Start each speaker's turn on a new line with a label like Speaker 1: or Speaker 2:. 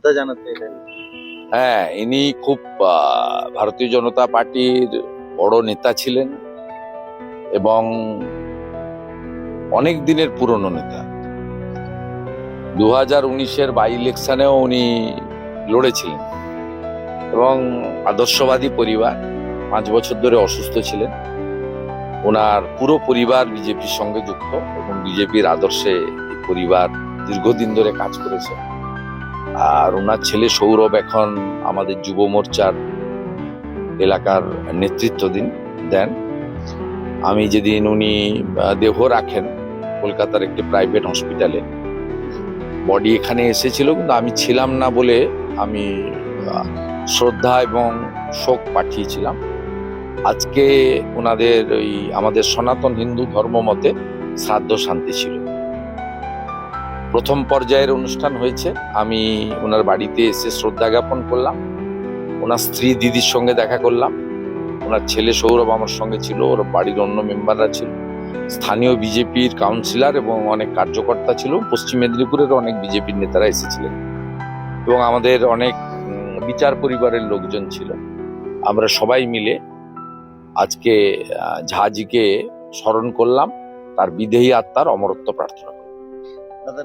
Speaker 1: শ্রদ্ধা জানাতে এলেন।
Speaker 2: হ্যাঁ, ইনি খুব ভারতীয় জনতা পার্টির বড় নেতা ছিলেন এবং অনেক দিনের পুরনো নেতা। 2019-এর বাই ইলেকশনেও উনি লড়েছিলেন এবং আদর্শবাদী পরিবার। 5 বছর ধরে অসুস্থ ছিলেন। ওনার পুরো পরিবার বিজেপির সঙ্গে যুক্ত এবং বিজেপির আদর্শে এই পরিবার দীর্ঘদিন ধরে কাজ করেছে। আর ওনার ছেলে সৌরভ এখন আমাদের যুব মোর্চার এলাকার নেতৃত্ব দেন। আমি যেদিন উনি দেহ রাখেন কলকাতার একটি প্রাইভেট হসপিটালে, বডি এখানে এসেছিল কিন্তু আমি ছিলাম না বলে আমি শ্রদ্ধা এবং শোক পাঠিয়েছিলাম। আজকে ওনাদের ওই আমাদের সনাতন হিন্দু ধর্ম মতে শ্রাদ্ধ শান্তি ছিল। প্রথম পর্যায়ের অনুষ্ঠান হয়েছে, আমি ওনার বাড়িতে এসে শ্রদ্ধা জ্ঞাপন করলাম। ওনার স্ত্রী দিদির সঙ্গে দেখা করলাম। ওনার ছেলে সৌরভ আমার সঙ্গে ছিল, ওর বাড়ির অন্য মেম্বাররা ছিল, স্থানীয় বিজেপির কাউন্সিলর এবং অনেক কার্যকর্তা ছিল। পশ্চিম মেদিনীপুরের অনেক বিজেপির নেতারা এসেছিলেন এবং আমাদের অনেক বিচার পরিবারের লোকজন ছিল। আমরা সবাই মিলে আজকে ঝাজিকে স্মরণ করলাম, তার বিদেহী আত্মার অমরত্ব প্রার্থনা করলাম।
Speaker 1: দাদা